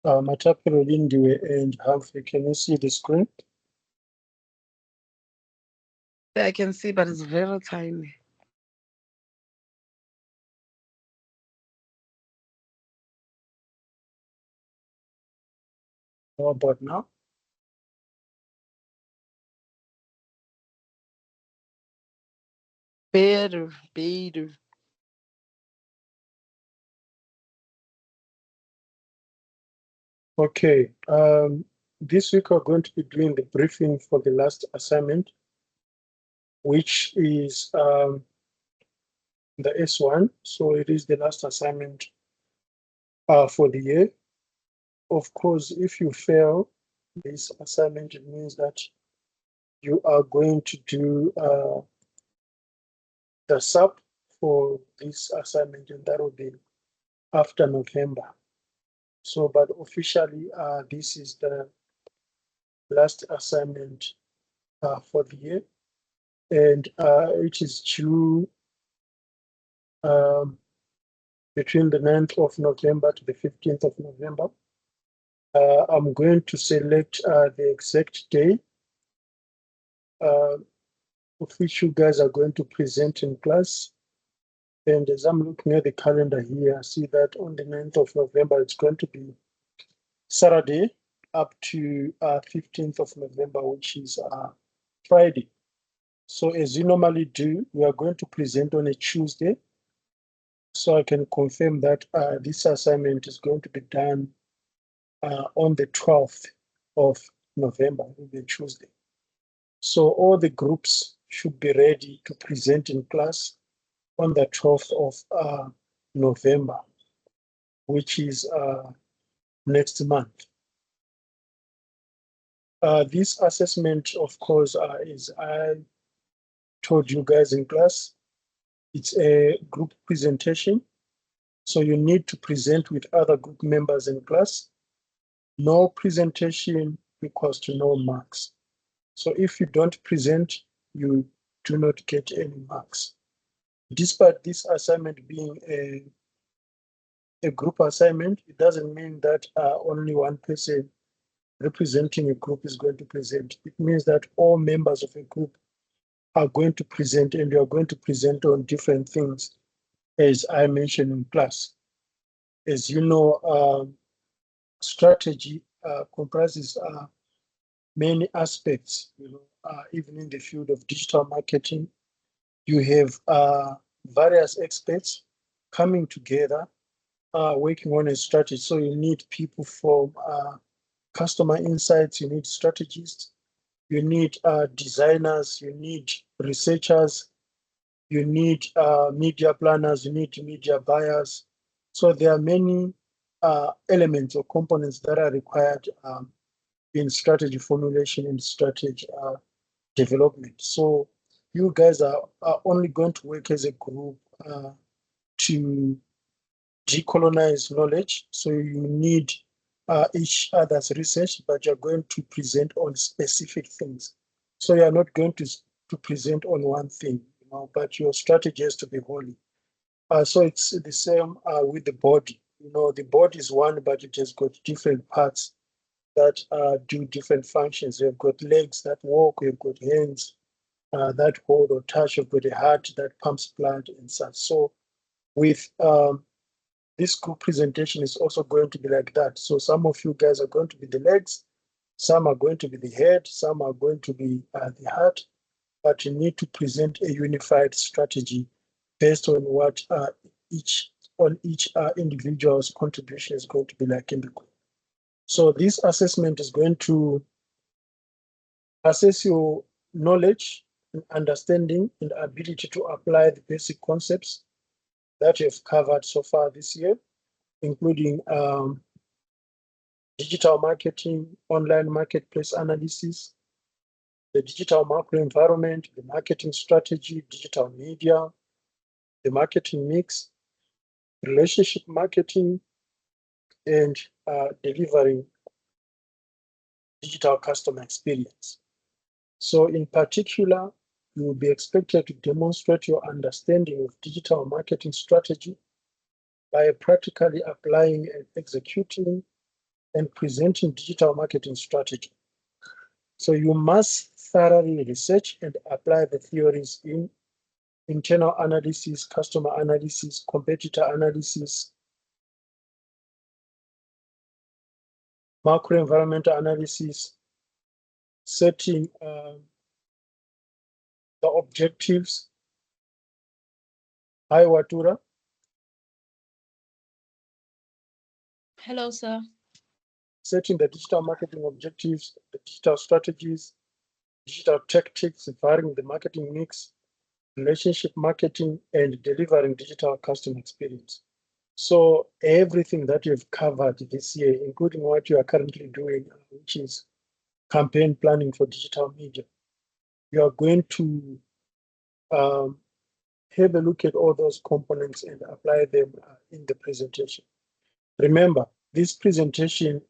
Matapelo, Lindiwe, and Humphrey, can you see the screen? I can see, but it's very tiny. How about now? Better, better. Okay. This week we're going to be doing the briefing for the last assignment, which is the S1. So it is the last assignment for the year. Of course, if you fail this assignment, it means that you are going to do the sub for this assignment, and that will be after November. So, but officially, this is the last assignment for the year, and it is due um, between the 9th of November to the 15th of November. I'm going to select the exact day of which you guys are going to present in class. And as I'm looking at the calendar here, I see that on the 9th of November, it's going to be Saturday up to 15th of November, which is Friday. So as you normally do, we are going to present on a Tuesday. So I can confirm that this assignment is going to be done on the 12th of November, the Tuesday. So all the groups should be ready to present in class on the 12th of November, which is next month. This assessment, of course, is I told you guys in class, it's a group presentation. So you need to present with other group members in class. No presentation equals to no marks. So if you don't present, you do not get any marks. Despite this assignment being a group assignment, it doesn't mean that only one person representing a group is going to present. It means that all members of a group are going to present, and you are going to present on different things, as I mentioned in class. As you know, strategy comprises many aspects. Even in the field of digital marketing, you have various experts coming together, working on a strategy. So you need people from customer insights, you need strategists, you need designers, you need researchers, you need media planners, you need media buyers. So there are many elements or components that are required in strategy formulation and strategy development. So you guys are only going to work as a group to decolonize knowledge. So you need each other's research, but you're going to present on specific things. So you're not going to present on one thing, but your strategy has to be holy. So it's the same with the body. The body is one, but it has got different parts that do different functions. You've got legs that walk, you've got hands that hold or touch, you've got a heart that pumps blood and such. So with this group presentation is also going to be like that. So some of you guys are going to be the legs, some are going to be the head, some are going to be the heart, but you need to present a unified strategy based on what each individual's contribution is going to be like in the group. So this assessment is going to assess your knowledge and understanding and ability to apply the basic concepts that you've covered so far this year, including digital marketing, online marketplace analysis, the digital macro environment, the marketing strategy, digital media, the marketing mix, relationship marketing, and delivering digital customer experience. So in particular, you will be expected to demonstrate your understanding of digital marketing strategy by practically applying and executing and presenting digital marketing strategy. So you must thoroughly research and apply the theories in internal analysis, customer analysis, competitor analysis, macro environmental analysis, setting the objectives. Hi, Watura. Hello, sir. Setting the digital marketing objectives, the digital strategies, digital tactics, varying the marketing mix, relationship marketing, and delivering digital customer experience. So everything that you've covered this year, including what you are currently doing, which is campaign planning for digital media, you are going to have a look at all those components and apply them in the presentation. Remember, this presentation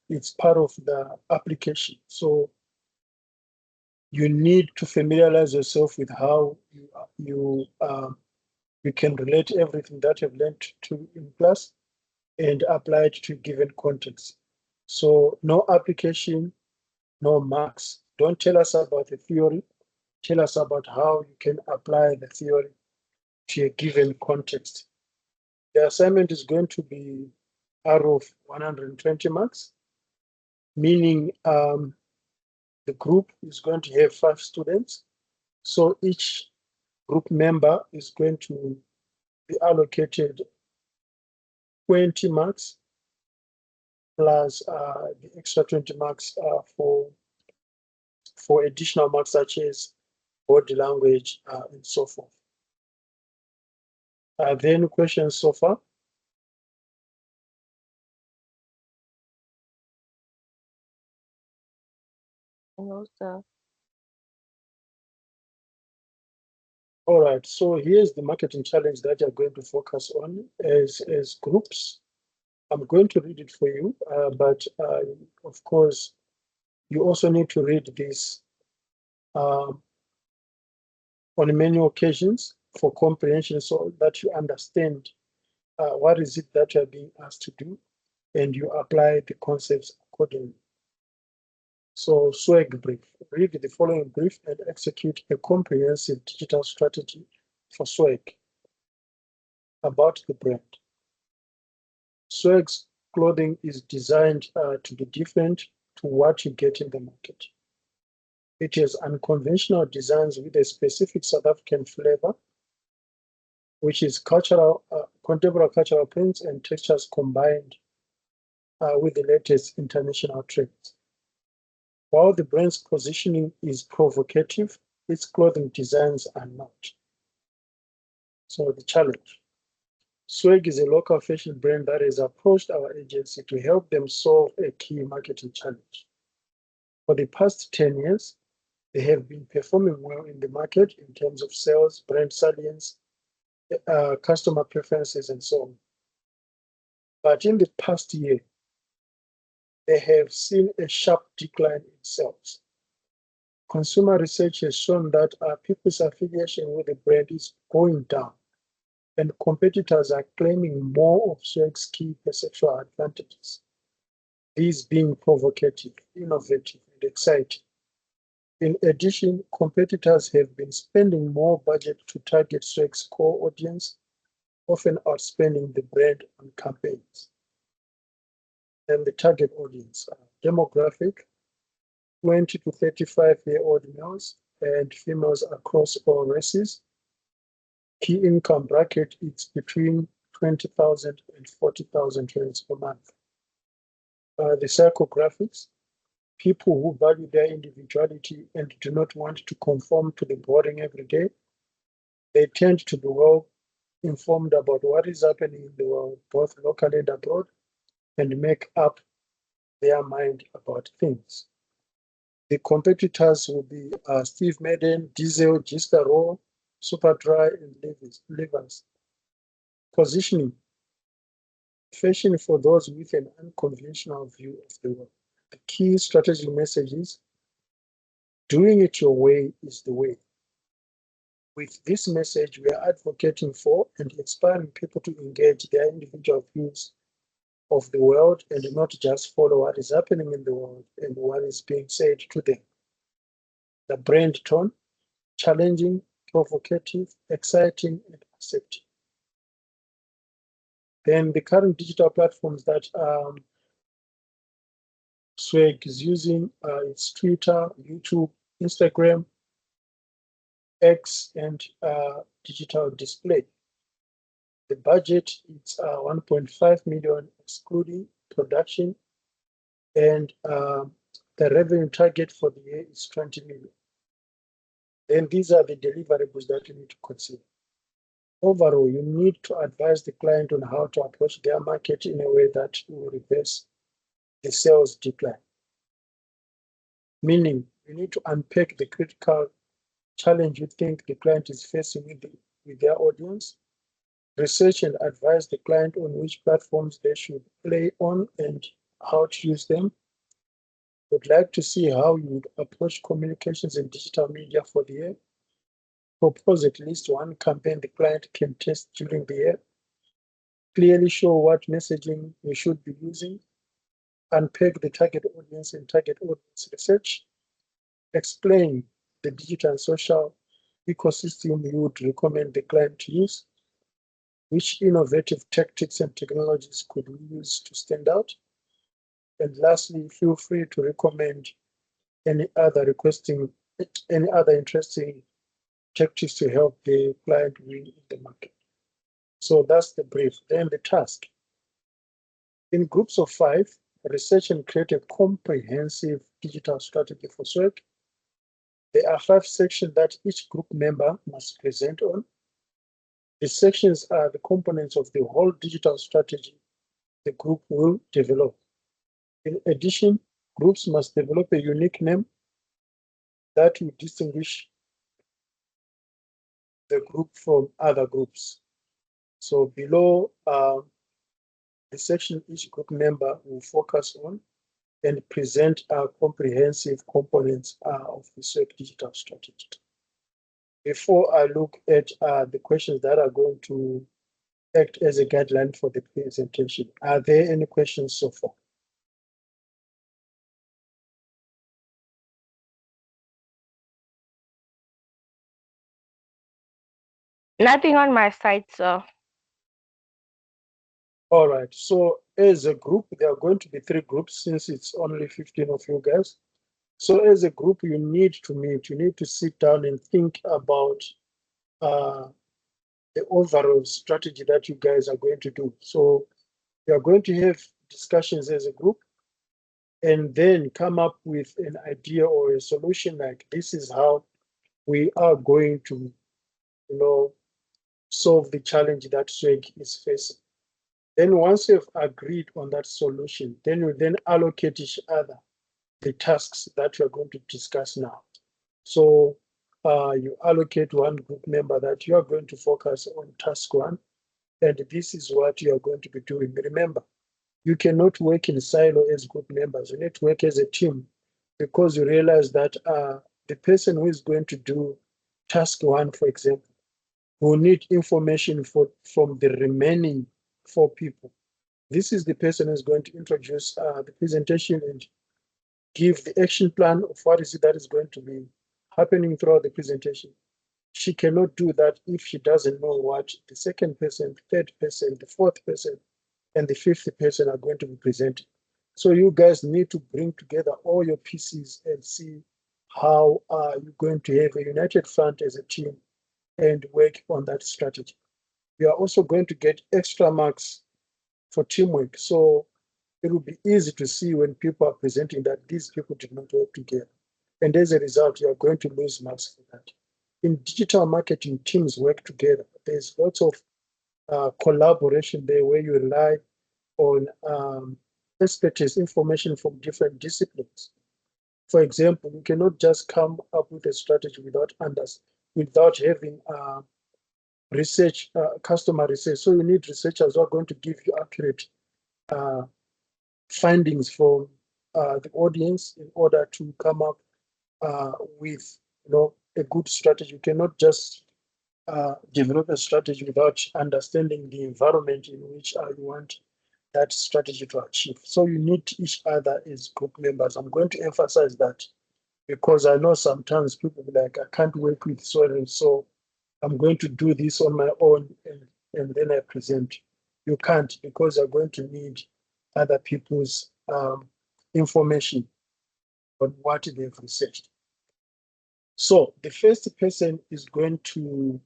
is part of the application. So you need to familiarize yourself with how you can relate everything that you've learned to in class and apply it to a given context. So no application, no marks. Don't tell us about the theory. Tell us about how you can apply the theory to a given context. The assignment is going to be out of 120 marks, meaning the group is going to have 5 students. So each group member is going to be allocated 20 marks plus the extra 20 marks for additional marks such as body language and so forth. Are there any questions so far? Hello, sir. All right, so here's the marketing challenge that you're going to focus on as groups. I'm going to read it for you, but of course, you also need to read this on many occasions for comprehension so that you understand what is it that you're being asked to do and you apply the concepts accordingly. So swag brief, read the following brief and execute a comprehensive digital strategy for swag about the brand. Swag's clothing is designed to be different to what you get in the market. It has unconventional designs with a specific South African flavor, which is cultural, contemporary cultural prints and textures combined with the latest international trends. While the brand's positioning is provocative, its clothing designs are not. So the challenge. Swag is a local fashion brand that has approached our agency to help them solve a key marketing challenge. For the past 10 years, they have been performing well in the market in terms of sales, brand salience, customer preferences, and so on. But in the past year, they have seen a sharp decline in sales. Consumer research has shown that people's affiliation with the brand is going down, and competitors are claiming more of Swag's key perceptual advantages, these being provocative, innovative, and exciting. In addition, competitors have been spending more budget to target Swag's core audience, often outspending the brand on campaigns. And the target audience demographic, 20 to 35-year-old males and females across all races. Key income bracket is between 20,000 and 40,000 rands per month. The psychographics, people who value their individuality and do not want to conform to the boring everyday. They tend to be well informed about what is happening in the world, both locally and abroad, and make up their mind about things. The competitors will be Steve Madden, Diesel, Gista Raw, Superdry, and Levi's. Positioning, fashion for those with an unconventional view of the world. The key strategic message is doing it your way is the way. With this message, we are advocating for and inspiring people to engage their individual views of the world and not just follow what is happening in the world and what is being said to them. The brand tone, challenging, provocative, exciting, and accepting. Then the current digital platforms that Swag is using, it's Twitter, YouTube, Instagram, X, and digital display. The budget is 1.5 million excluding production, and the revenue target for the year is 20 million. Then these are the deliverables that you need to consider. Overall, you need to advise the client on how to approach their market in a way that will reverse the sales decline. Meaning, you need to unpack the critical challenge you think the client is facing with their audience, research and advise the client on which platforms they should play on and how to use them. Would like to see how you would approach communications in digital media for the year. Propose at least one campaign the client can test during the year. Clearly show what messaging you should be using. Unpack the target audience and target audience research. Explain the digital and social ecosystem you would recommend the client to use. Which innovative tactics and technologies could we use to stand out? And lastly, feel free to recommend any other interesting tactics to help the client win in the market. So that's the brief. Then the task. In groups of 5, research and create a comprehensive digital strategy for SWOG. There are 5 sections that each group member must present on. The sections are the components of the whole digital strategy the group will develop. In addition, groups must develop a unique name that will distinguish the group from other groups. So below the section each group member will focus on and present comprehensive components of the SWOG digital strategy. Before I look at the questions that are going to act as a guideline for the presentation, are there any questions so far? Nothing on my side, sir. All right, so as a group, there are going to be 3 groups since it's only 15 of you guys. So as a group, you need to meet, you need to sit down and think about the overall strategy that you guys are going to do. So you are going to have discussions as a group and then come up with an idea or a solution like this is how we are going to, solve the challenge that SWOG is facing. Then once you've agreed on that solution, then you then allocate each other the tasks that we're going to discuss now. So you allocate one group member that you are going to focus on task 1, and this is what you are going to be doing. Remember, you cannot work in silo as group members. You need to work as a team because you realize that the person who is going to do task 1, for example, will need information from the remaining 4 people. This is the person who's going to introduce the presentation and give the action plan of what is it that is going to be happening throughout the presentation. She cannot do that if she doesn't know what the second person, third person, the fourth person, and the fifth person are going to be presenting. So you guys need to bring together all your pieces and see how you're going to have a united front as a team and work on that strategy. You are also going to get extra marks for teamwork. So it will be easy to see when people are presenting that these people did not work together. And as a result, you are going to lose marks for that. In digital marketing, teams work together. There's lots of collaboration there where you rely on expertise, information from different disciplines. For example, you cannot just come up with a strategy without having research, customer research. So you need researchers who are going to give you accurate findings from the audience in order to come up with a good strategy. You cannot just develop a strategy without understanding the environment in which you want that strategy to achieve. So you need each other as group members. I'm going to emphasize that because I know sometimes people be like, I can't work with so and so. I'm going to do this on my own and then I present. You can't because you're going to need other people's information on what they've researched. So the first person is going to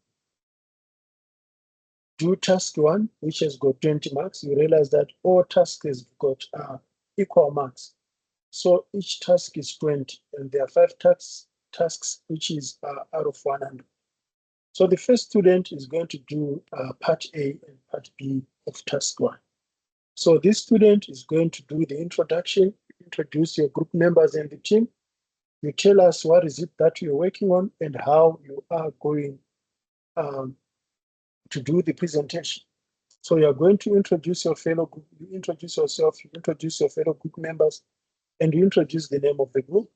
do task 1, which has got 20 marks. You realize that all tasks have got equal marks. So each task is 20, and there are 5 tasks which is out of 100. So the first student is going to do part A and part B of task 1. So this student is going to do the introduction, introduce your group members and the team. You tell us what is it that you're working on and how you are going to do the presentation. So you are going to introduce your fellow group, you introduce yourself, you introduce your fellow group members, and you introduce the name of the group.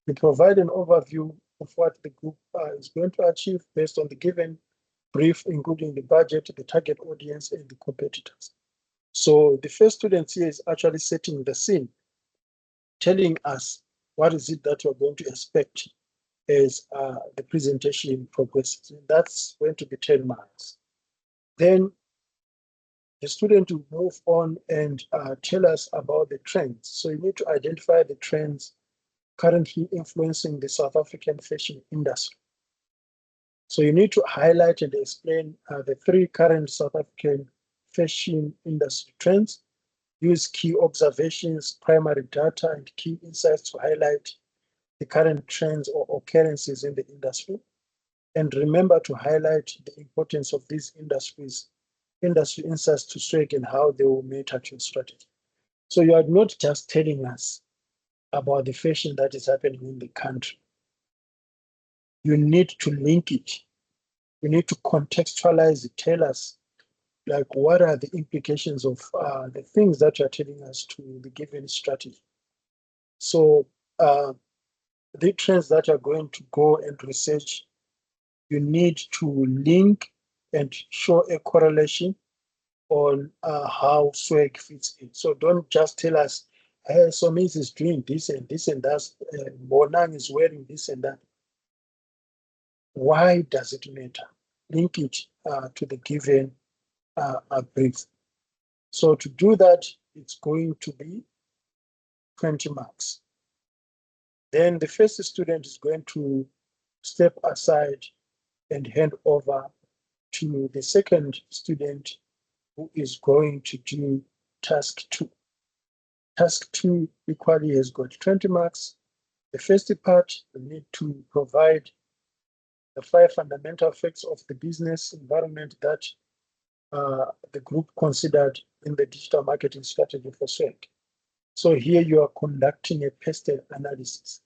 You provide an overview of what the group is going to achieve based on the given brief, including the budget, the target audience, and the competitors. So the first student here is actually setting the scene, telling us what is it that you're going to expect as the presentation progresses. And that's going to be 10 marks. Then the student will move on and tell us about the trends. So you need to identify the trends currently influencing the South African fashion industry. So you need to highlight and explain the 3 current South African fashion industry trends. Use key observations, primary data, and key insights to highlight the current trends or occurrences in the industry. And remember to highlight the importance of these industry insights to SWAG and how they will matter to your strategy. So you are not just telling us about the fashion that is happening in the country. You need to link it. You need to contextualize it. Tell us, like, what are the implications of the things that you're telling us to the given strategy. So the trends that you're going to go and research, you need to link and show a correlation on how SWAG fits in. So don't just tell us, hey, Somis is doing this and this and that, Bonang is wearing this and that. Why does it matter? Link it to the given brief. So to do that, it's going to be 20 marks. Then the first student is going to step aside and hand over to the second student who is going to do task 2. Task 2 equally has got 20 marks. The first part, you need to provide the 5 fundamental facts of the business environment that the group considered in the digital marketing strategy for SWAG. So here you are conducting a pestle analysis.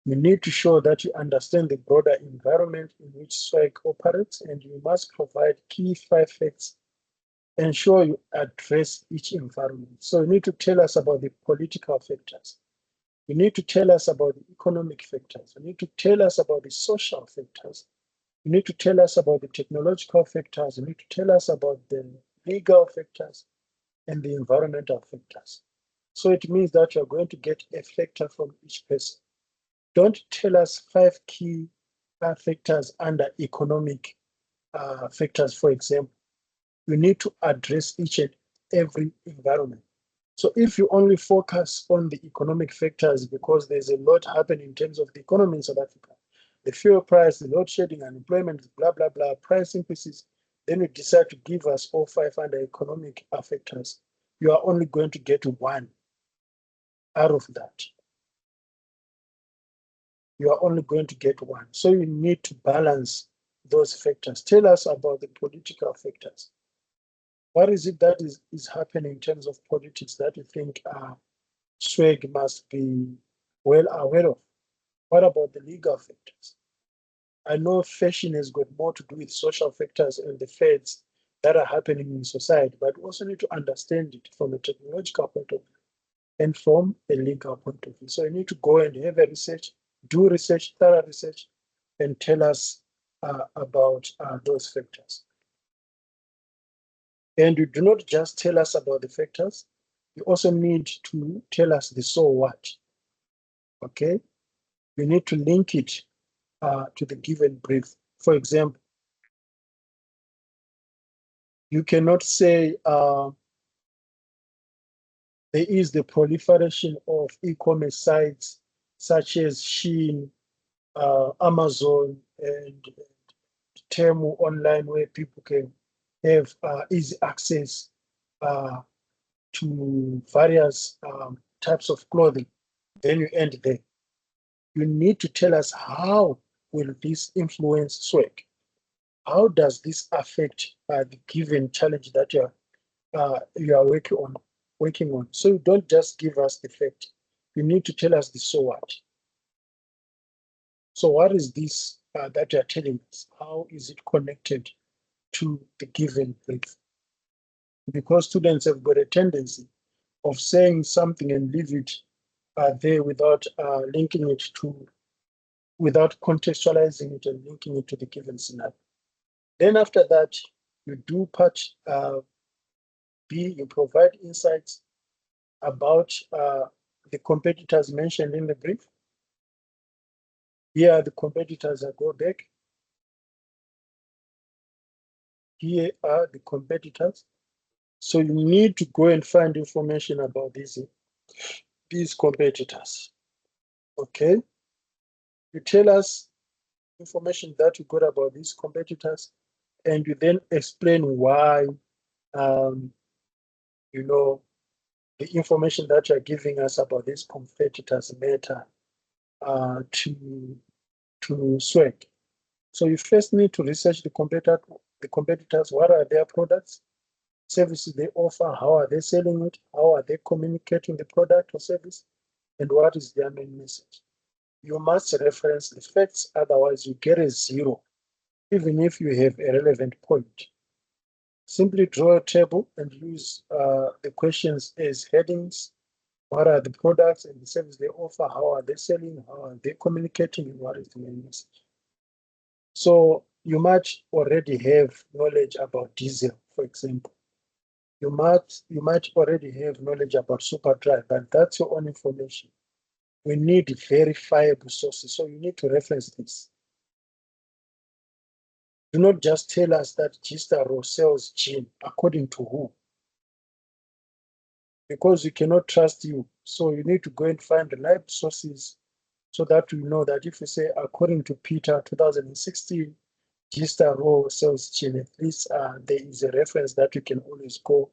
You need to show that you understand the broader environment in which SWAG operates, and you must provide key 5 facts. Ensure you address each environment. So you need to tell us about the political factors. You need to tell us about the economic factors. You need to tell us about the social factors. You need to tell us about the technological factors. You need to tell us about the legal factors and the environmental factors. So it means that you're going to get a factor from each person. Don't tell us 5 key factors under economic factors, for example. You need to address each and every environment. So if you only focus on the economic factors because there's a lot happening in terms of the economy in South Africa, the fuel price, the load shedding, unemployment, blah, blah, blah, price increases, then you decide to give us all 5 under economic factors, you are only going to get 1 out of that. You are only going to get 1. So you need to balance those factors. Tell us about the political factors. What is it that is happening in terms of politics that you think SWAG must be well aware of? What about the legal factors? I know fashion has got more to do with social factors and the fads that are happening in society, but we also need to understand it from a technological point of view and from a legal point of view. So you need to go and have a research, do research, thorough research, and tell us about those factors. And you do not just tell us about the factors, you also need to tell us the so what. Okay? You need to link it to the given brief. For example, you cannot say there is the proliferation of e-commerce sites such as Shein, Amazon, and Temu online, where people can have easy access to various types of clothing. Then you end there. You need to tell us how will this influence swag? How does this affect the given challenge that you are working on? So you don't just give us the fact. You need to tell us the so what. So what is this that you are telling us? How is it connected to the given brief? Because students have got a tendency of saying something and leave it there without linking it to, without contextualizing it and linking it to the given scenario. Then after that, you do part B, you provide insights about the competitors mentioned in the brief. Here are the competitors. I go back. Here are the competitors. So you need to go and find information about these competitors. Okay? You tell us information that you got about these competitors, and you then explain why you know the information that you're giving us about these competitors matter to swag. So you first need to research the competitors. What are their products, services they offer? How are they selling it? How are they communicating the product or service? And what is their main message? You must reference the facts, otherwise you get a zero, even if you have a relevant point. Simply draw a table and use the questions as headings. What are the products and the service they offer? How are they selling? How are they communicating? And what is the main message? So you might already have knowledge about diesel, for example. You might already have knowledge about Superdry, but that's your own information. We need verifiable sources, so you need to reference this. Do not just tell us that Gistaro sells gin, according to who? Because we cannot trust you. So you need to go and find reliable sources so that we know that if we say, according to Peter 2016, Gistaro sells gin, at least there is a reference that we can always go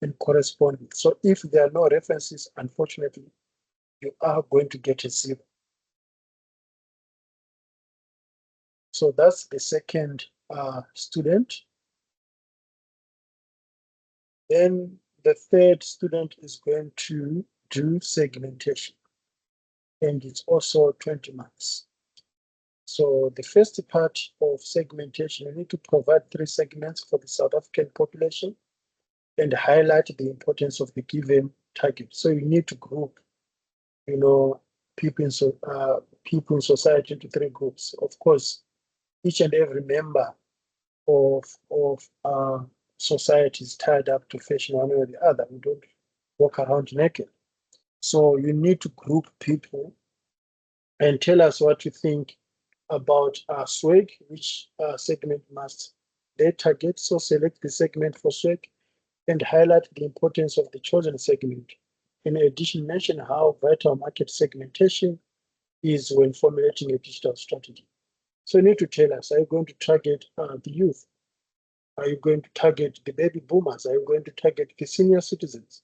and correspond with. So if there are no references, unfortunately, you are going to get a zero. So that's the second student. Then the third student is going to do segmentation, and it's also 20 marks. So the first part of segmentation, you need to provide 3 segments for the South African population and highlight the importance of the given target. So you need to group, people in society into 3 groups. Of course, each and every member of society is tied up to fashion one way or the other. We don't walk around naked. So you need to group people and tell us what you think about swag, which segment must they target. So select the segment for swag and highlight the importance of the chosen segment. In addition, mention how vital market segmentation is when formulating a digital strategy. So you need to tell us, are you going to target the youth? Are you going to target the baby boomers? Are you going to target the senior citizens?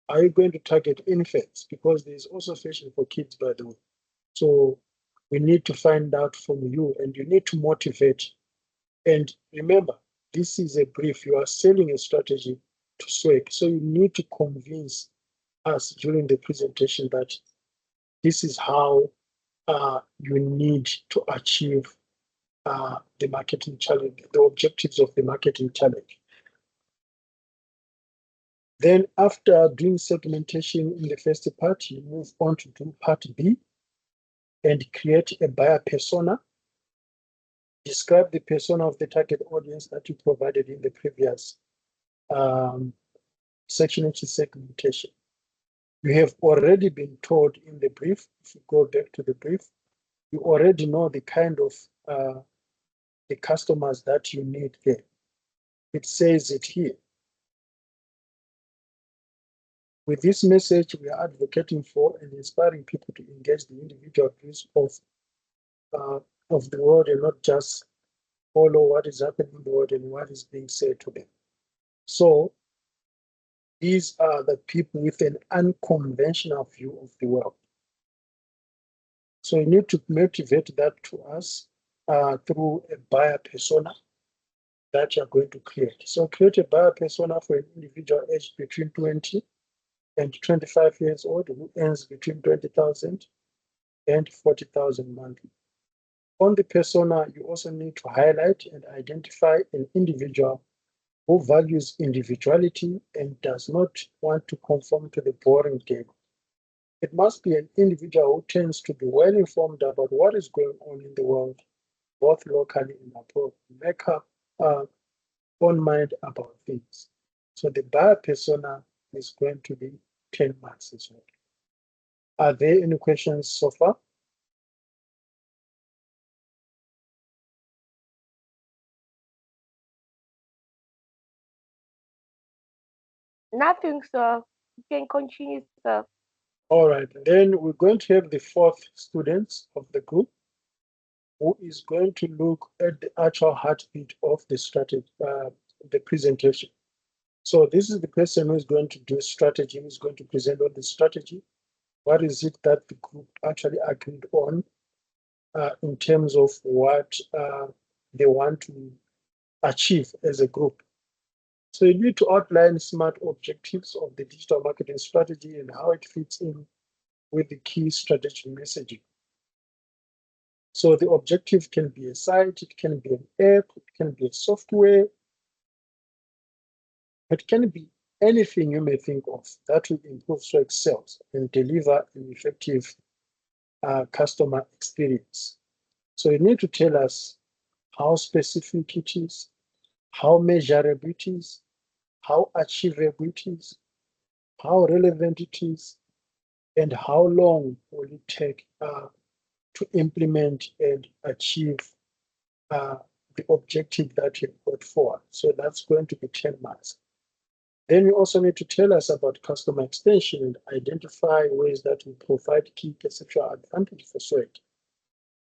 Are you going to target infants? Because there's also fashion for kids, by the way. So we need to find out from you, and you need to motivate. And remember, this is a brief. You are selling a strategy to swag. So you need to convince us during the presentation that this is how you need to achieve the marketing challenge, the objectives of the marketing challenge. Then after doing segmentation in the first part, you move on to do part B and create a buyer persona. Describe the persona of the target audience that you provided in the previous section which is segmentation. You have already been told in the brief, if you go back to the brief, you already know the kind of the customers that you need there. It says it here. With this message, we are advocating for and inspiring people to engage the individual views of the world and not just follow what is happening in the world and what is being said to them. So these are the people with an unconventional view of the world. So you need to motivate that to us through a buyer persona that you're going to create. So create a buyer persona for an individual aged between 20 and 25 years old who earns between 20,000 and 40,000 monthly. On the persona, you also need to highlight and identify an individual who values individuality and does not want to conform to the boring game. It must be an individual who tends to be well informed about what is going on in the world, both locally and abroad, make up own mind about things. So the buyer persona is going to be 10 marks as well. Are there any questions so far? Nothing, sir. You can continue, sir. All right, then we're going to have the fourth student of the group who is going to look at the actual heartbeat of the strategy, the presentation. So this is the person who is going to do strategy, who is going to present on the strategy. What is it that the group actually agreed on in terms of what they want to achieve as a group? So you need to outline SMART objectives of the digital marketing strategy and how it fits in with the key strategic messaging. So the objective can be a site, it can be an app, it can be a software, it can be anything you may think of that will improve Swag sales and deliver an effective customer experience. So you need to tell us how specific it is, how measurable it is, how achievable it is, how relevant it is, and how long will it take to implement and achieve the objective that you put forward. So that's going to be 10 marks. Then you also need to tell us about customer extension and identify ways that will provide key perceptual advantage for Swag.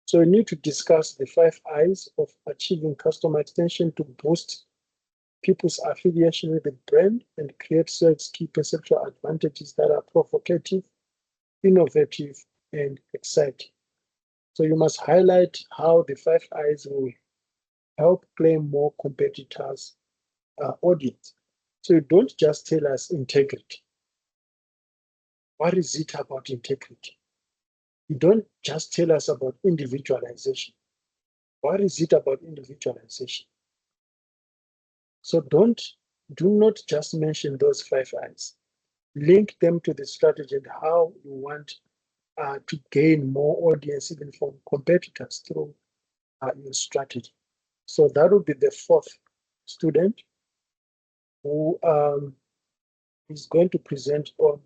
So we need to discuss the 5 I's of achieving customer extension to boost people's affiliation with the brand and create Swag's key perceptual advantages that are provocative, innovative, and exciting. So you must highlight how the 5 I's will help claim more competitors' audience. So you don't just tell us integrity. What is it about integrity? You don't just tell us about individualization. What is it about individualization? So do not just mention those 5 I's. Link them to the strategy and how you want to gain more audience even from competitors through your strategy. So that will be the fourth student who is going to present on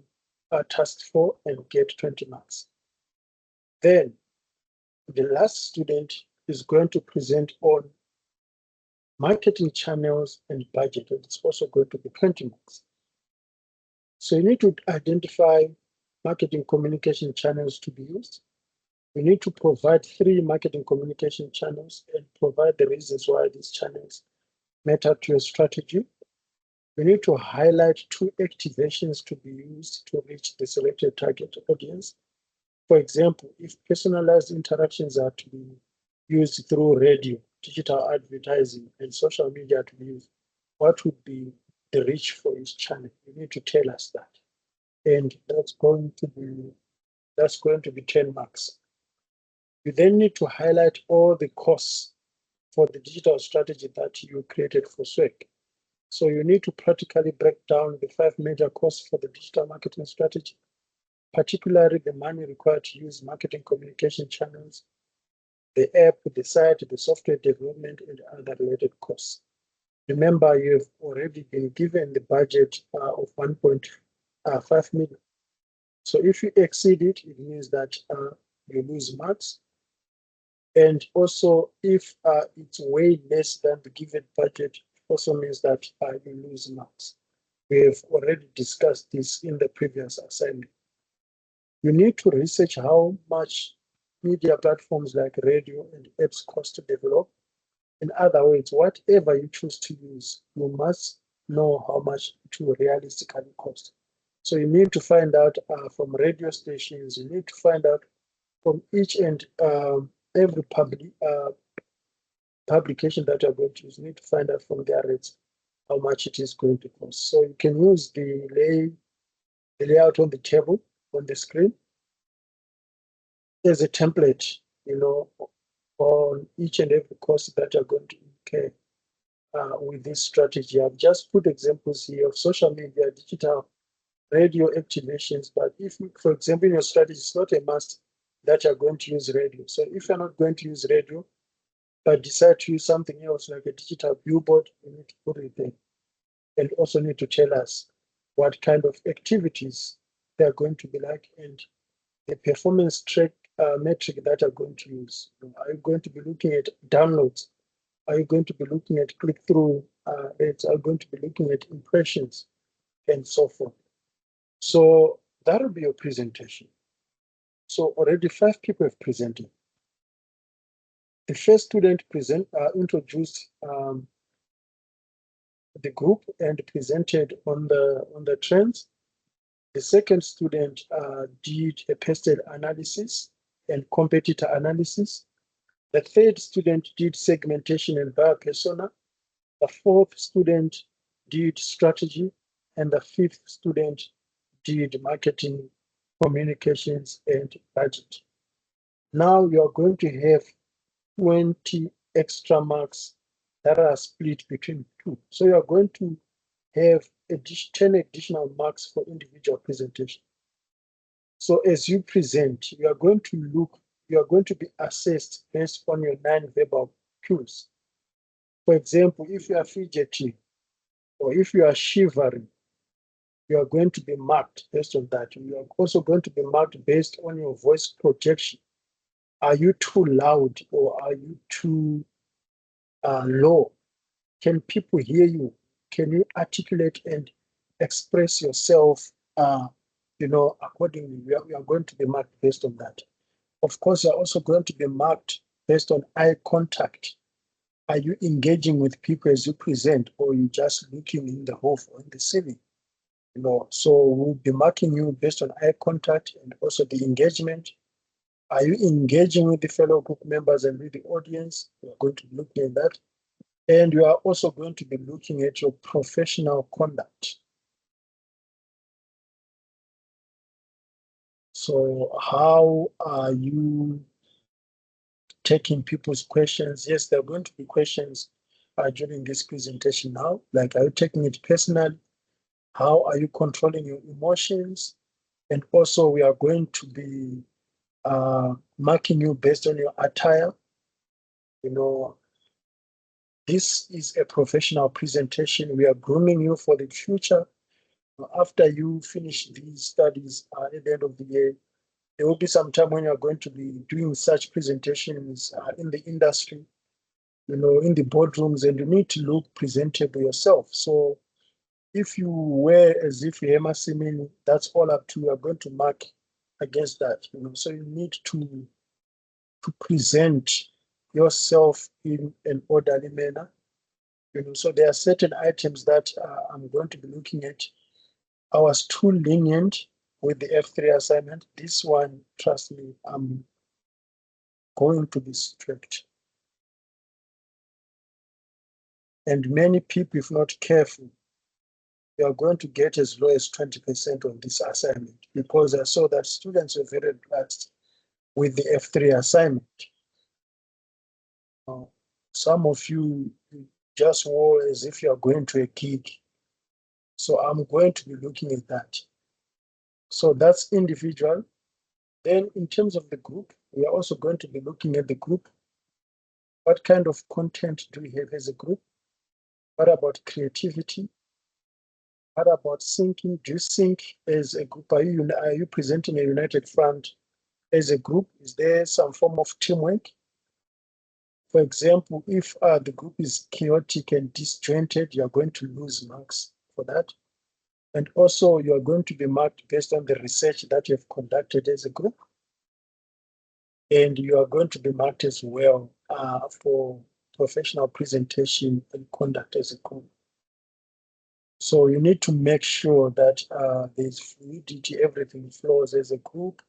task 4 and get 20 marks. Then the last student is going to present on marketing channels and budget, and it's also going to be 20 marks. So you need to identify marketing communication channels to be used. You need to provide 3 marketing communication channels and provide the reasons why these channels matter to your strategy. You need to highlight 2 activations to be used to reach the selected target audience. For example, if personalized interactions are to be used through radio, digital advertising, and social media to be used, what would be the reach for each channel? You need to tell us that. And that's going to be 10 marks. You then need to highlight all the costs for the digital strategy that you created for Swag. So you need to practically break down the 5 major costs for the digital marketing strategy, particularly the money required to use marketing communication channels, the app, the site, the software development, and other related costs. Remember, you have already been given the budget of 1.5 million. So if you exceed it, it means that you lose marks. And also, if it's way less than the given budget, also means that you lose marks. We have already discussed this in the previous assignment. You need to research how much media platforms like radio and apps cost to develop. In other words, whatever you choose to use, you must know how much it will realistically cost. So you need to find out from radio stations, you need to find out from each and every publication that you're going to use, you need to find out from their rates how much it is going to cost. So you can use the layout on the table on the screen as a template, on each and every cost that you're going to incur with this strategy. I've just put examples here of social media, digital radio activations. But if, for example, in your strategy, it's not a must that you're going to use radio. So if you're not going to use radio, but decide to use something else like a digital billboard, you need to put it there. And also need to tell us what kind of activities they're going to be like and the performance track metric that you're going to use. Are you going to be looking at downloads? Are you going to be looking at click-through rates? Are you going to be looking at impressions and so forth? So that will be your presentation. So already 5 people have presented. The first student introduced the group and presented on the trends. The second student did a pestle analysis and competitor analysis. The third student did segmentation and buyer persona. The fourth student did strategy, and the fifth student did marketing, communications, and budget. Now you are going to have 20 extra marks that are split between 2. So you are going to have 10 additional marks for individual presentation. So as you present, you are going to be assessed based on your non-verbal cues. For example, if you are fidgeting or if you are shivering, you are going to be marked based on that. You are also going to be marked based on your voice projection. Are you too loud or are you too low? Can people hear you? Can you articulate and express yourself, accordingly? We are going to be marked based on that. Of course, you're also going to be marked based on eye contact. Are you engaging with people as you present, or are you just looking in the hole or in the ceiling? So we'll be marking you based on eye contact and also the engagement. Are you engaging with the fellow group members and with the audience? We're going to be looking at that. And you are also going to be looking at your professional conduct. So how are you taking people's questions? Yes, there are going to be questions during this presentation now. Like, are you taking it personally? How are you controlling your emotions? And also, we are going to be marking you based on your attire. This is a professional presentation. We are grooming you for the future. After you finish these studies at the end of the year, there will be some time when you're going to be doing such presentations in the industry, in the boardrooms, and you need to look presentable yourself. So if you wear as if you're Emma Simini, that's all up to you. Are going to mark against that. So you need to present yourself in an orderly manner. So there are certain items that I'm going to be looking at. I was too lenient with the F3 assignment. This one, trust me, I'm going to be strict. And many people, if not careful, you are going to get as low as 20% on this assignment, because I saw that students were very relaxed with the F3 assignment. Some of you just wore as if you are going to a gig. So I'm going to be looking at that. So that's individual. Then in terms of the group, we are also going to be looking at the group. What kind of content do we have as a group? What about creativity? What about syncing? Do you sync as a group? Are you presenting a united front as a group? Is there some form of teamwork? For example, if the group is chaotic and disjointed, you are going to lose marks for that. And also, you are going to be marked based on the research that you have conducted as a group. And you are going to be marked as well for professional presentation and conduct as a group. So you need to make sure that there's fluidity, everything flows as a group.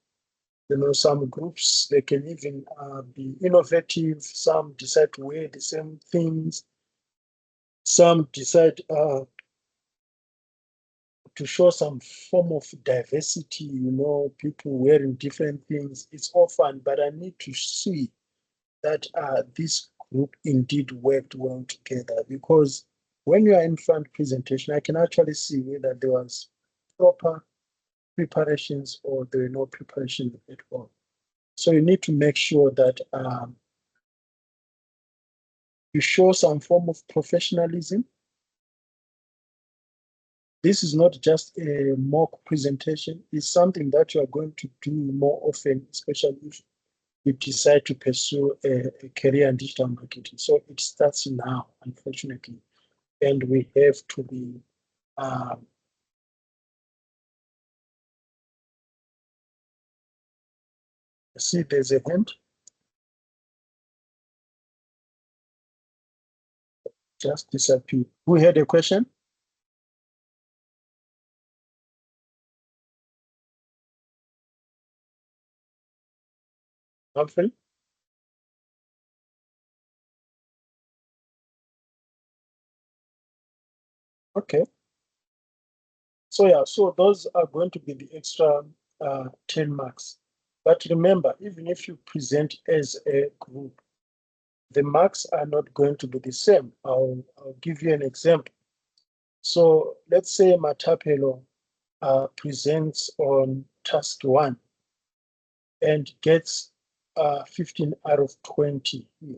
You know, some groups, they can even be innovative. Some decide to wear the same things. Some decide to show some form of diversity, you know, people wearing different things. It's all fun, but I need to see that this group indeed worked well together, because when you are in front presentation, I can actually see whether there was proper preparations or there were no preparations at all. So you need to make sure that you show some form of professionalism. This is not just a mock presentation. It's something that you are going to do more often, especially if you decide to pursue a career in digital marketing. So it starts now, unfortunately, and we have to be see, there's a hand. Just disappeared. Who had a question? Humphrey? Okay. So yeah, so those are going to be the extra 10 marks. But remember, even if you present as a group, the marks are not going to be the same. I'll give you an example. So let's say Matapelo presents on task 1 and gets 15 out of 20 here.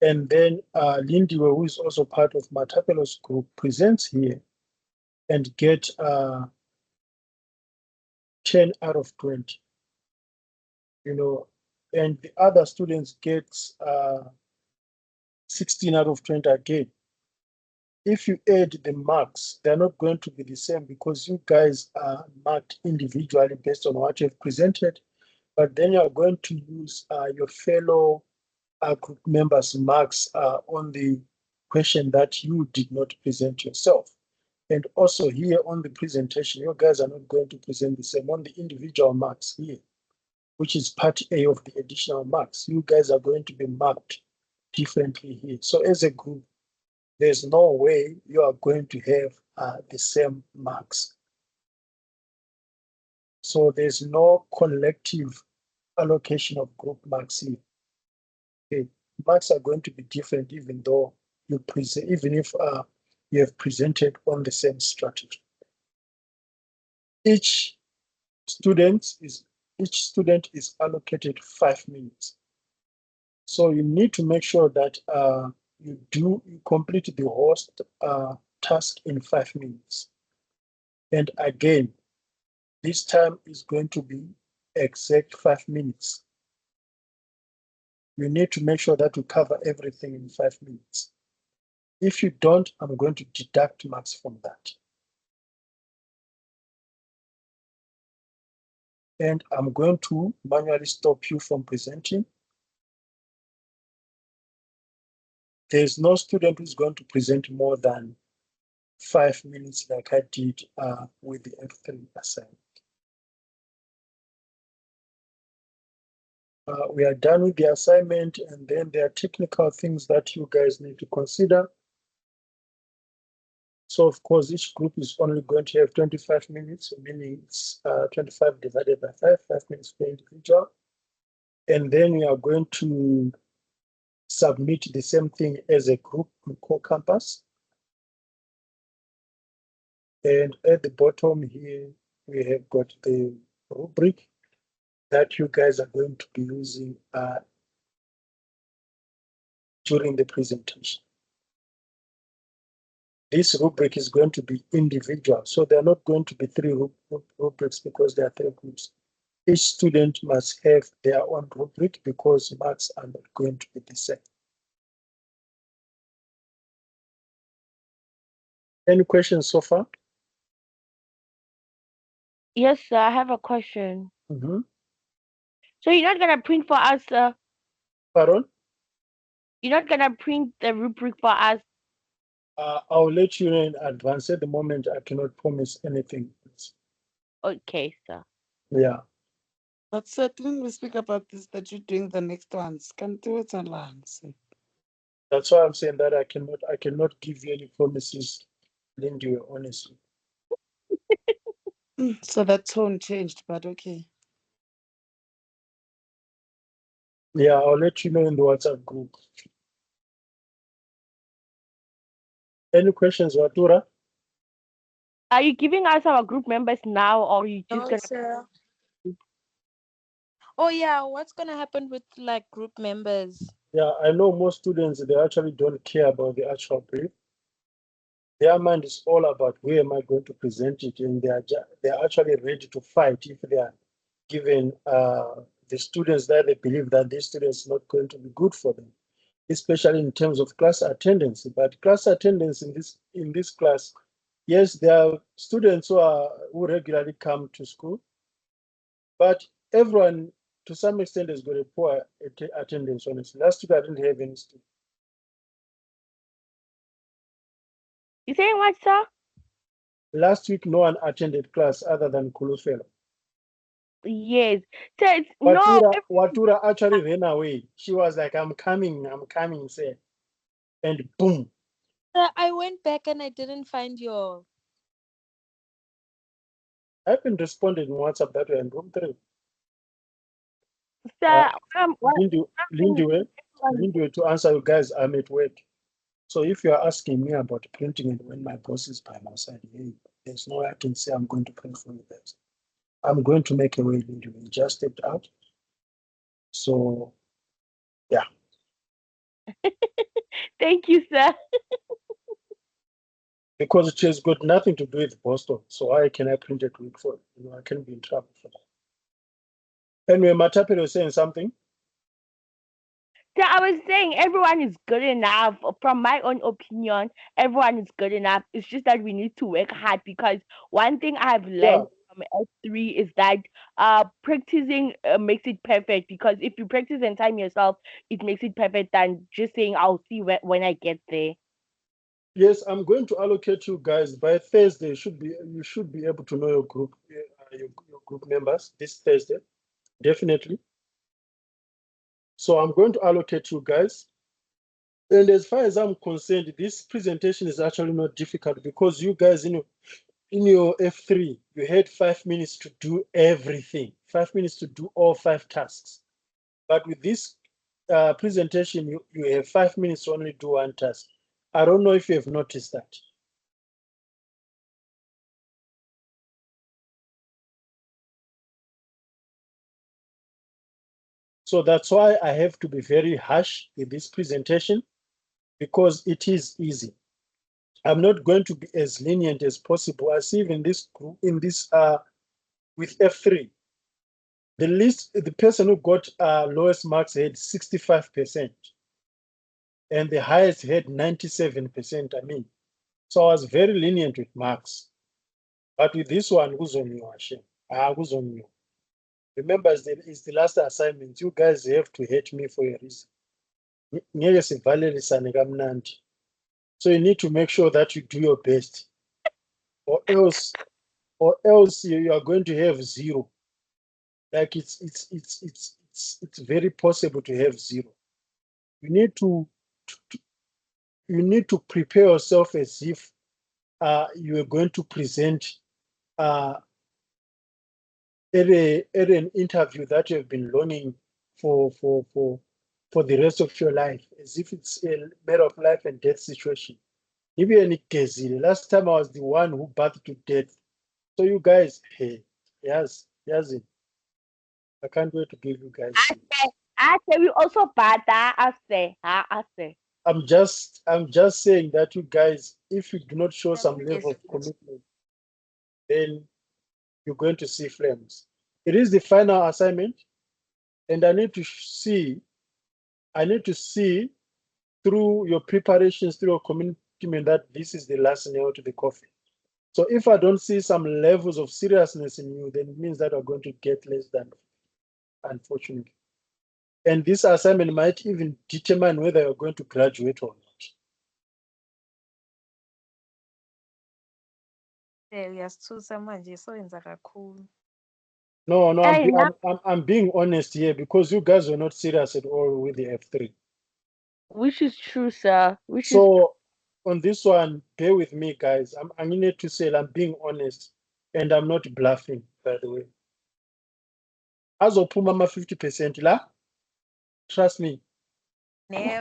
And then Lindiwe, who is also part of Matapelo's group, presents here and get 10 out of 20. You know, and the other students get 16 out of 20 again. If you add the marks, they're not going to be the same because you guys are marked individually based on what you've presented, but then you're going to use your fellow group members' marks on the question that you did not present yourself. And also here on the presentation, you guys are not going to present the same on the individual marks here, which is part A of the additional marks. You guys are going to be marked differently here. So as a group, there's no way you are going to have the same marks. So there's no collective allocation of group marks here. Okay. Marks are going to be different even though you present, even if you have presented on the same strategy. Each student is allocated 5 minutes. So you need to make sure that you complete the host task in 5 minutes. And again, this time is going to be exact 5 minutes. You need to make sure that you cover everything in 5 minutes. If you don't, I'm going to deduct marks from that. And I'm going to manually stop you from presenting. There's no student who's going to present more than 5 minutes like I did with the F3 assignment. We are done with the assignment, and then there are technical things that you guys need to consider. So of course, each group is only going to have 25 minutes, meaning it's 25 divided by 5 minutes per individual. And then we are going to submit the same thing as a group on Core Campus. And at the bottom here, we have got the rubric that you guys are going to be using during the presentation. This rubric is going to be individual, so there are not going to be three rubrics because there are three groups. Each student must have their own rubric because marks are not going to be the same. Any questions so far? Yes, sir. I have a question. Mm-hmm. So you're not gonna print for us, sir? Pardon? You're not gonna print the rubric for us? I'll let you know in advance. At the moment, I cannot promise anything. Okay, sir. Yeah, But certainly we speak about this that you're doing the next ones. Can do it online. that's why I'm saying that I cannot give you any promises, Lindy, honestly. So that tone changed, but okay. Yeah, I'll let you know in the WhatsApp group. Any questions, Watura? Are you giving us our group members now, or you just No, gonna? sir. Oh yeah, what's gonna happen with like group members? Yeah, I know most students, they actually don't care about the actual brief. Their mind is all about where am I going to present it, and they're actually ready to fight if they are given the students that they believe that this student is not going to be good for them, especially in terms of class attendance. But class attendance in this class, yes, there are students who regularly come to school, but everyone to some extent has got a poor attendance. Honestly, last week I didn't have any students. You saying what, sir? Last week no one attended class other than Kulufelo. Yes. So it's no. Watura actually ran away. She was like, I'm coming, say. And boom. I went back and I didn't find your. I haven't responded in WhatsApp that way in room 3. Uh, Sir, what Lindy, I'm saying is everyone- Lindy, to answer you guys, I'm at work. So if you're asking me about printing and when my boss is by my side, hey, there's no way I can say I'm going to print for you guys. I'm going to make a way, Lindy. We just stepped out. So, yeah. Thank you, sir. Because it has got nothing to do with Boston. So why can I print it for you? I can be in trouble for that. Anyway, Matapel was saying something. So I was saying everyone is good enough. From my own opinion, everyone is good enough. It's just that we need to work hard because one thing I've Yeah. learned from S3 is that practicing makes it perfect because if you practice and time yourself, it makes it perfect than just saying I'll see when I get there. Yes, I'm going to allocate you guys by Thursday. You should be able to know your group, your group members this Thursday, definitely. So I'm going to allocate you guys. And as far as I'm concerned, this presentation is actually not difficult because you guys in your F3, you had 5 minutes to do everything, 5 minutes to do all 5 tasks. But with this presentation, you have 5 minutes to only do one task. I don't know if you have noticed that. So that's why I have to be very harsh with this presentation because it is easy. I'm not going to be as lenient as possible. I see in this group, with F3, the person who got lowest marks had 65%, and the highest had 97%. I mean, so I was very lenient with marks. But with this one, who's on you, Hashem? Who's on you? Remember, it's the last assignment. You guys have to hate me for a reason. So you need to make sure that you do your best, or else you are going to have 0. Like it's very possible to have 0. You need to prepare yourself as if you are going to present uh, at an interview that you have been longing for the rest of your life, as if it's a matter of life and death situation. Even last time I was the one who bathed to death. So you guys, hey, yes, I can't wait to give you guys. I say we also bad. I say. I'm just saying that you guys, if you do not show some Yes, level of yes. commitment, then you're going to see flames. It is the final assignment, and I need to see through your preparations, through your commitment, that this is the last nail to the coffin. So if I don't see some levels of seriousness in you, then it means that I'm going to get less than, unfortunately. And this assignment might even determine whether you're going to graduate or not. Uyasithusa manje sowenza kakhulu. No, Hey, now I'm being honest here, because you guys were not serious at all with the F3. which is true, sir. Which is So on this one, bear with me, guys. I'm need to say I'm being honest, and I'm not bluffing, by the way. Azophuma ama 50% la. Trust me,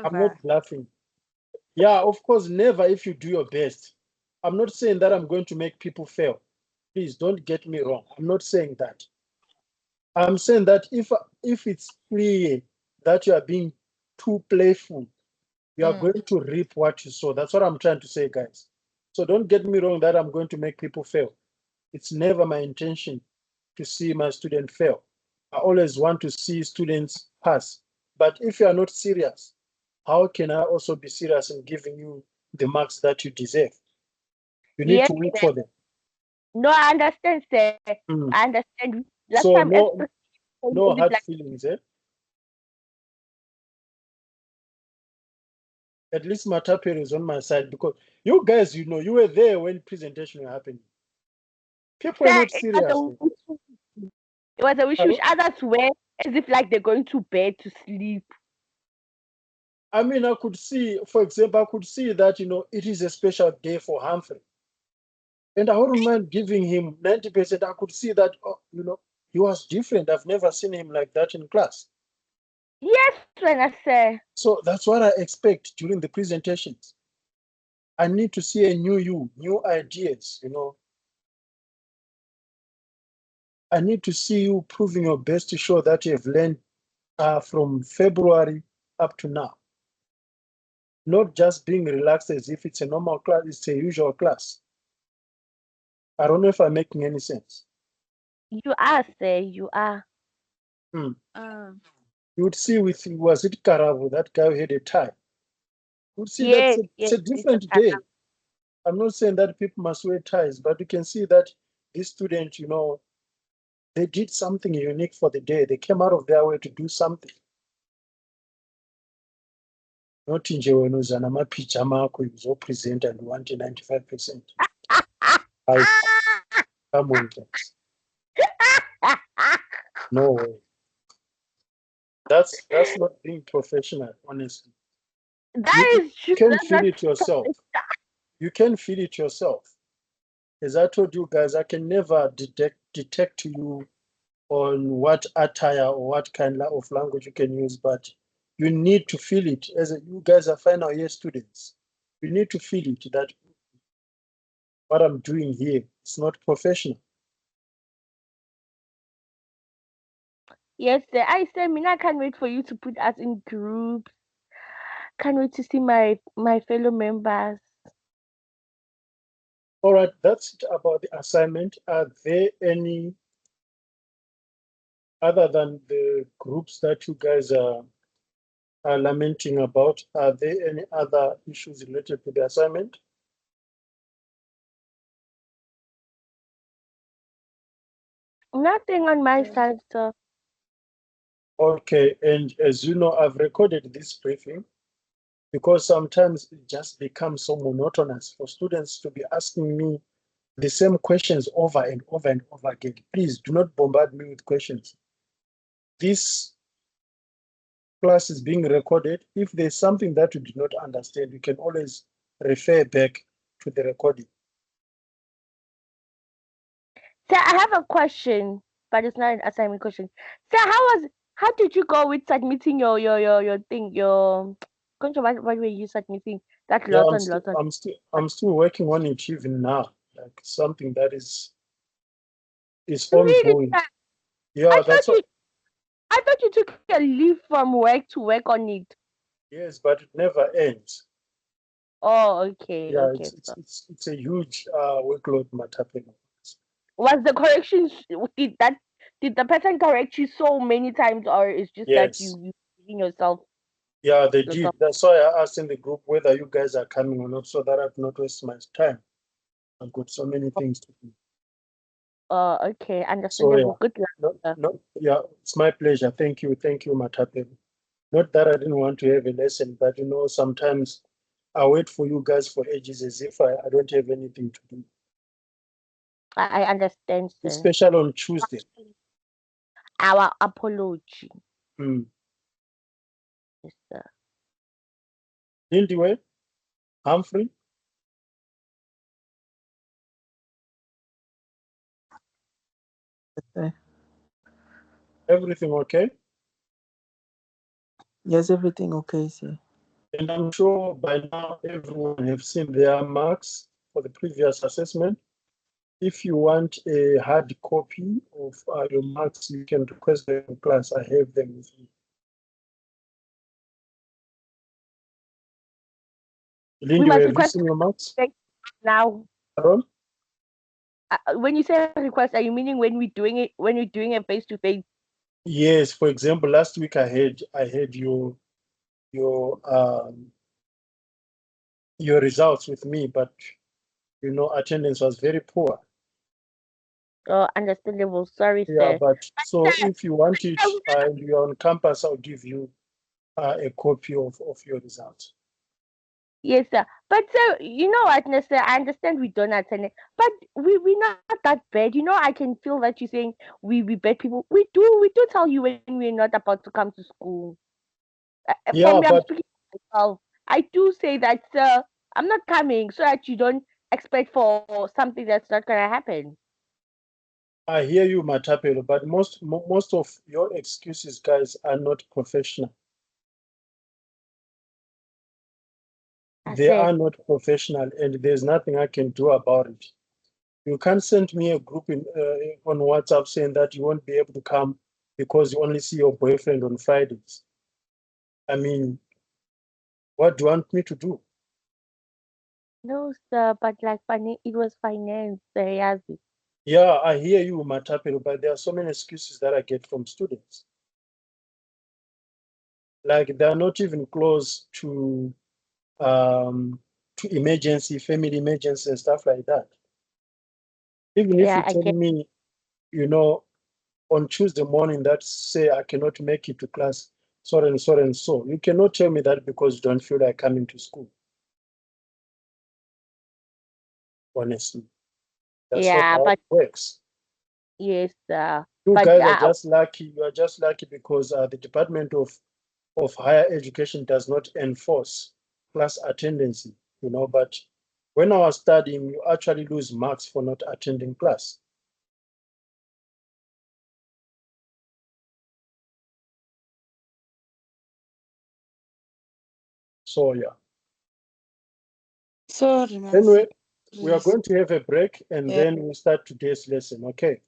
I'm Never. not bluffing. Yeah, of course, never if you do your best. I'm not saying that I'm going to make people fail. Please don't get me wrong. I'm not saying that. I'm saying that if it's clear that you are being too playful, you are going to reap what you sow. That's what I'm trying to say, guys. So don't get me wrong that I'm going to make people fail. It's never my intention to see my student fail. I always want to see students pass. But if you are not serious, how can I also be serious in giving you the marks that you deserve? You need yes, to work sir. for them. No, I understand, sir. Mm. I understand. Last So time, no especially hard like feelings, eh? At least Matapere is on my side, because you guys, you were there when presentation was happening. People are sir, not serious. it was a wish. Hello? Others were as if like they're going to bed to sleep. I mean, I could see, for example, I could see that, it is a special day for Humphrey. And I wouldn't mind giving him 90%. I could see that, he was different. I've never seen him like that in class. Yes, when I say So that's what I expect during the presentations. I need to see a new you, new ideas, I need to see you proving your best to show that you have learned from February up to now. Not just being relaxed as if it's a normal class, it's a usual class. I don't know if I'm making any sense. you are, sir. You are. Hmm. Uh, You would see was it Karavu, that guy who had a tie? You would see that Yes, it's yes. a different day. I'm not saying that people must wear ties, but you can see that this student, they did something unique for the day. They came out of their way to do something. Not nje wena uza namapijama akho uzopresenta and want 95%. I come on, guys. No way. That's not being professional, honestly. That is You true. can That's feel not. it yourself. You can feel it yourself. As I told you guys, I can never detect you on what attire or what kind of language you can use, but you need to feel it. You guys are final year students, you need to feel it that what I'm doing here is not professional. Yes, sir. I said, Mina, I can't wait for you to put us in groups. Can't wait to see my fellow members. All right, that's it about the assignment. Are there any, other than the groups that you guys are lamenting about, are there any other issues related to the assignment? Nothing on my side, sir. Okay, and as you know, I've recorded this briefing because sometimes it just becomes so monotonous for students to be asking me the same questions over and over and over again. Please do not bombard me with questions. This class is being recorded. If there's something that you do not understand, you can always refer back to the recording. Sir, I have a question, but it's not an assignment question. Sir, how did you go with submitting your thing, your what were you submitting? That Yeah, lot on lot on. I'm still working on it even now. Like something that is Really, ongoing. sir? I Yeah, thought you I thought you took a leave from work to work on it. Yes, but it never ends. Oh, okay, Yeah, okay. So it's a huge workload, Matapelo. was the corrections did the person correct you so many times, or it's just that Yes. you in yourself Yeah, they yourself? did. That's why I asked in the group whether you guys are coming or not, so that I've not waste my time. I've got so many things to do. Okay, So yeah, understandable. Good luck. no, yeah, it's my pleasure. Thank you, Matapelo. Not that I didn't want to have a lesson, but sometimes I wait for you guys for ages as if I don't have anything to do, I understand, sir. especially on Tuesday. Our apology. Mm. Yes, sir. Lindiwe, Humphrey, Eh, everything okay? Yes, everything okay, sir. And I'm sure by now everyone have seen their marks for the previous assessment. If you want a hard copy of your marks, you can request them in class. I have them with me. We Lindy, must have you request seen your marks? now. Aaron? When you say request, are you meaning when we're doing it? When we're doing it face to face? Yes. For example, last week I had your your results with me, but attendance was very poor. Oh, understandable. Sorry, Yeah, sir. but so Sir, if you want it sir, and you're on campus, I'll give you a copy of your results. yes, sir. But sir, you know what, Nessa? I understand we don't attend it, but we not that bad. I can feel that you're saying we bad people. We do tell you when we're not about to come to school. For Yeah, me, I'm but speaking for myself. I do say that, sir, I'm not coming, so that you don't expect for something that's not gonna happen. I hear you, Matapelo, but most of your excuses, guys, are not professional. I They said, are not professional, and there's nothing I can do about it. You can't send me a group on WhatsApp saying that you won't be able to come because you only see your boyfriend on Fridays. I mean, what do you want me to do? no, sir, but like it was finance, sir. Yes. Yeah, I hear you, Matapelo, but there are so many excuses that I get from students. Like they're not even close um, to emergency, family emergency, and stuff like that. Even if you Yeah, I tell get. me, on Tuesday morning that say I cannot make it to class, so and so and so, you cannot tell me that because you don't feel like coming to school. Honestly, that's not Yeah, how it but works. yes, You but guys are just lucky. You are just lucky because the Department of Higher Education does not enforce class attendance. But when I was studying, you actually lose marks for not attending class. So yeah. Sorry, man. Anyway, we are Sorry, going to have a break and yeah, then we start today's lesson. Okay.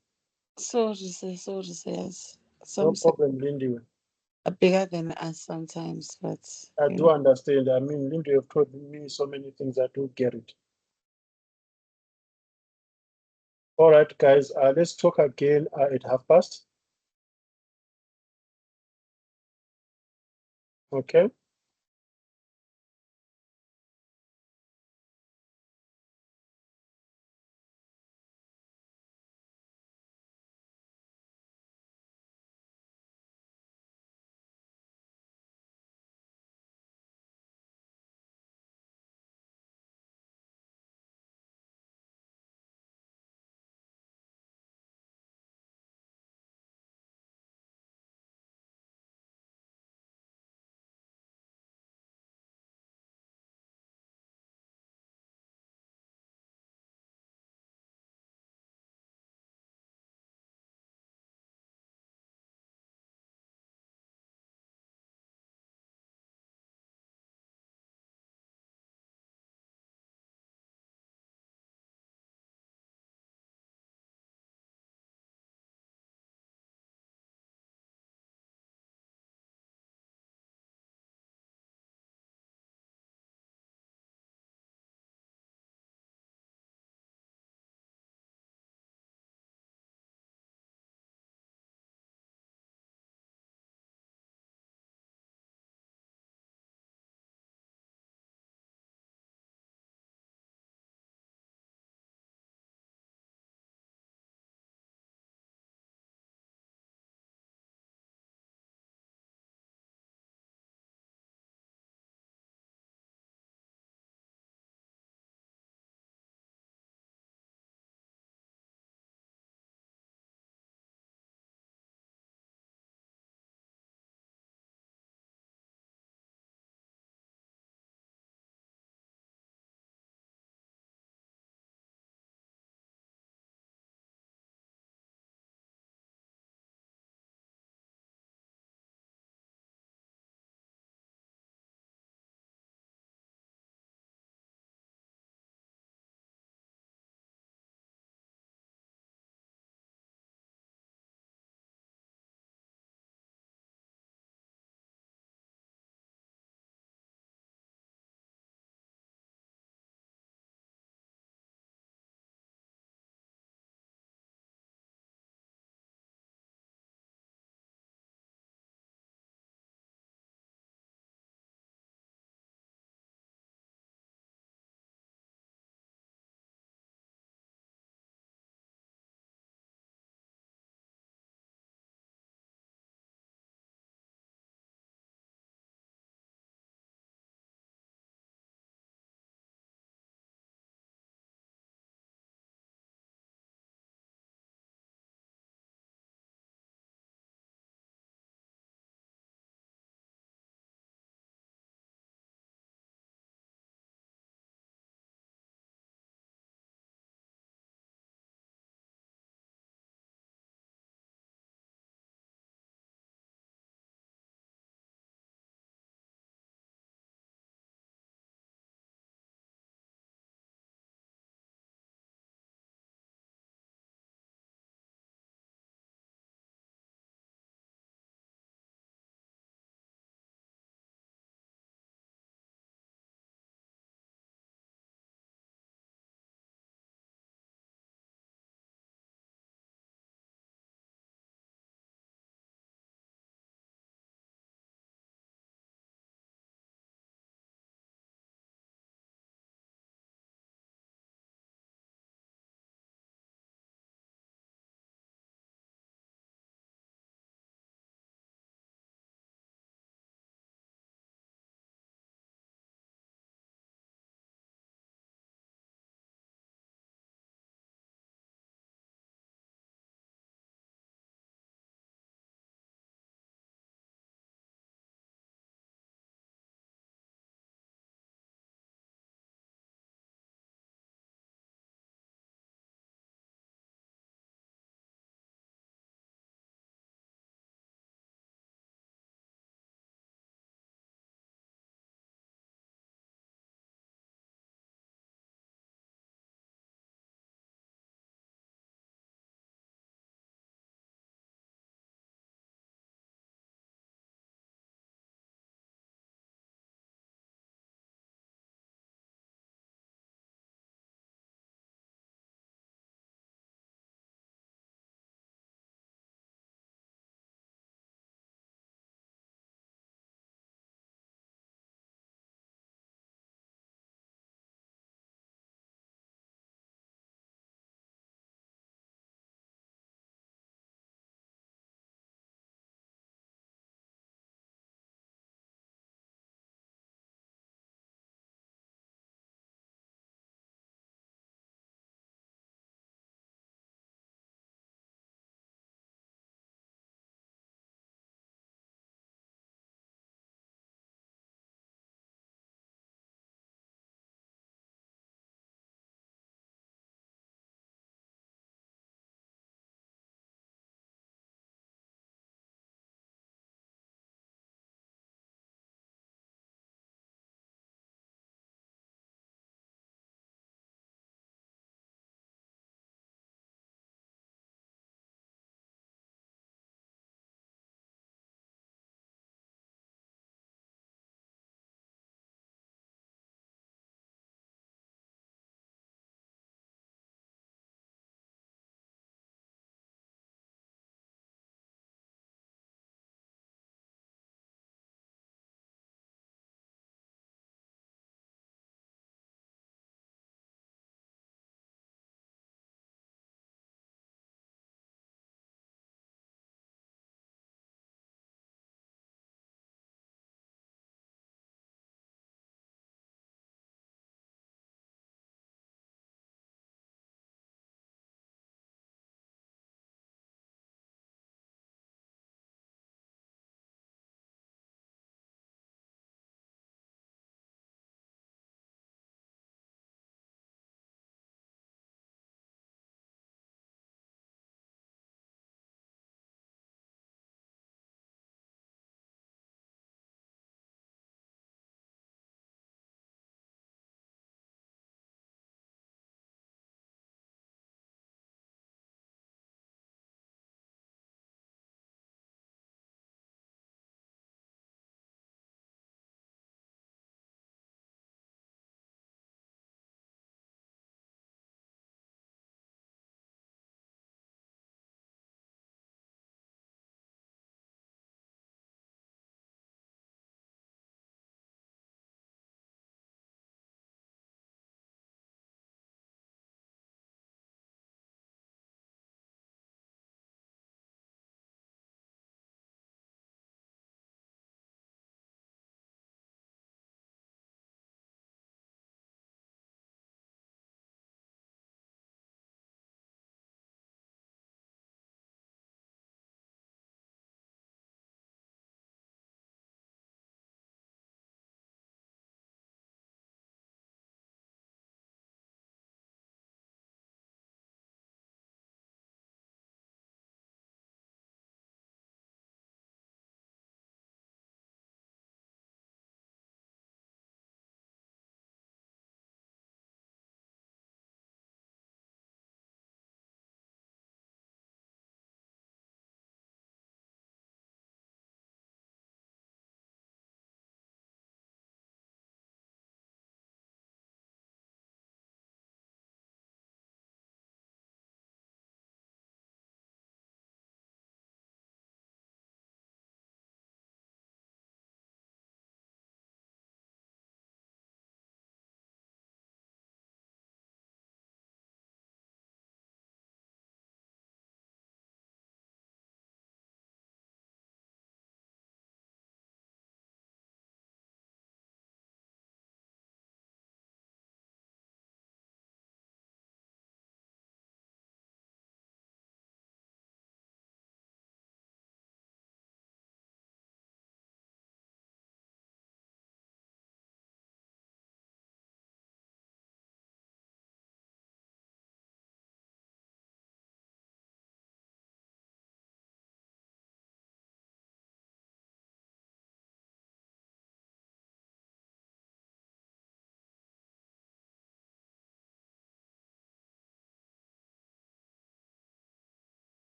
sorry, sir. Sorry, sir. Yes. No Some say problem, Lindy. are bigger than us sometimes, but I you do know. understand. I mean, Lindy, have told me so many things. I do get it. All right, guys. Let's talk again at past. Okay.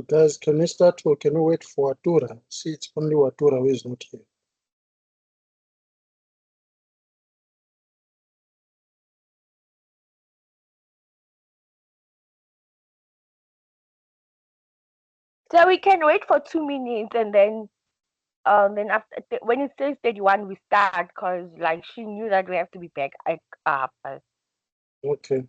Guys, can we start or can we wait for Atura? See, it's only Atura who is not here. So we can wait for 2 minutes and then after when it says 31 we start because like she knew that we have to be back up. Okay.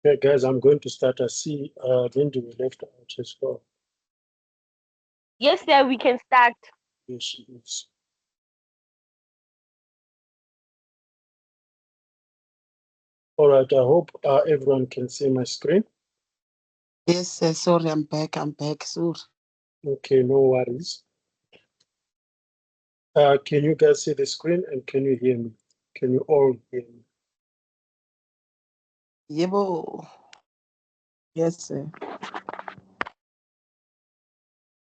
Okay, guys, I'm going to start. I see Lindy we left out as well. Yes, sir, we can start. Yes, she is. All right, I hope everyone can see my screen. Yes, sir. Sorry, I'm back. Sorry. Okay, no worries. Can you guys see the screen and can you hear me? Can you all hear me? Yebo. Yes, sir.